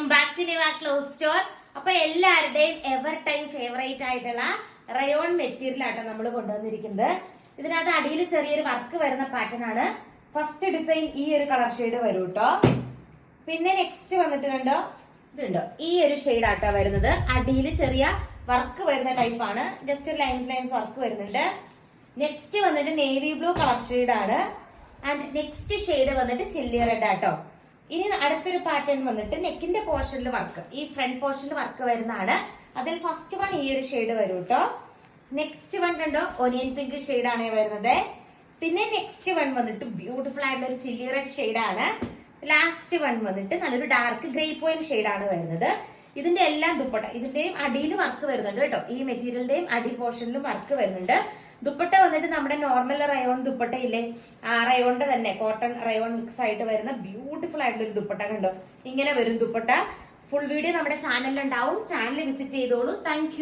Welcome back to Niva cloth store. അപ്പൊ എല്ലാവരുടെയും ever time favourite ആയിട്ടുള്ള റയോൺ മെറ്റീരിയൽ ആട്ടോ നമ്മൾ കൊണ്ടുവന്നിരിക്കുന്നത്. ഇതിനകത്ത് അടിയിൽ ചെറിയൊരു വർക്ക് വരുന്ന പാറ്റേൺ ആണ്. ഫസ്റ്റ് ഡിസൈൻ ഈ ഒരു കളർ ഷെയ്ഡ് വരും കേട്ടോ. പിന്നെ നെക്സ്റ്റ് വന്നിട്ട് കണ്ടോ, ഇതുണ്ടോ ഈ ഒരു ഷെയ്ഡ് ആട്ടോ വരുന്നത്. അടിയിൽ ചെറിയ വർക്ക് വരുന്ന ടൈപ്പ് ആണ്. ജസ്റ്റ് ഒരു ലൈൻസ് വർക്ക് വരുന്നുണ്ട്. നെക്സ്റ്റ് വന്നിട്ട് നേവി ബ്ലൂ കളർ ഷെയ്ഡ് ആണ്. ആൻഡ് നെക്സ്റ്റ് ഷെയ്ഡ് വന്നിട്ട് ചില്ലി റെഡ് ആട്ടോ. ഇനി അടുത്തൊരു പാറ്റേൺ വന്നിട്ട് നെക്കിന്റെ പോർഷനിൽ വർക്ക്, ഈ ഫ്രണ്ട് പോർഷനിൽ വർക്ക് വരുന്നതാണ്. അതിൽ ഫസ്റ്റ് വൺ ഈ ഒരു ഷെയ്ഡ് വരും കേട്ടോ. നെക്സ്റ്റ് വൺ കണ്ടോ ഒനിയൻ പിങ്ക് ഷെയ്ഡ് ആണ് വരുന്നത്. പിന്നെ നെക്സ്റ്റ് വൺ വന്നിട്ട് ബ്യൂട്ടിഫുൾ ആയിട്ടുള്ള ഒരു ചില്ലി റെഡ് ഷെയ്ഡ് ആണ്. ലാസ്റ്റ് വൺ വന്നിട്ട് നല്ലൊരു ഡാർക്ക് ഗ്രേ പോയിന്റ് ഷെയ്ഡ് ആണ് വരുന്നത്. ഇതിന്റെ എല്ലാം ദുപ്പട്ട, ഇതിന്റെയും അടിയിൽ വർക്ക് വരുന്നുണ്ട് കേട്ടോ. ഈ മെറ്റീരിയലിന്റെയും അടി പോർഷനിലും വർക്ക് വരുന്നുണ്ട്. ദുപ്പട്ട വന്നിട്ട് നമ്മുടെ നോർമൽ റയോൺ ദുപ്പട്ട ഇല്ലേ, ആ റയോണിന്റെ തന്നെ കോട്ടൺ റയോൺ മിക്സ് ആയിട്ട് വരുന്ന ബ്യൂട്ടിഫുൾ ആയിട്ടുള്ള ഒരു ദുപ്പട്ട കണ്ടോ. ഇങ്ങനെ വരും ദുപ്പട്ട. ഫുൾ വീഡിയോ നമ്മുടെ ചാനലിൽ ഉണ്ടാവും. ചാനൽ വിസിറ്റ് ചെയ്തോളൂ. താങ്ക്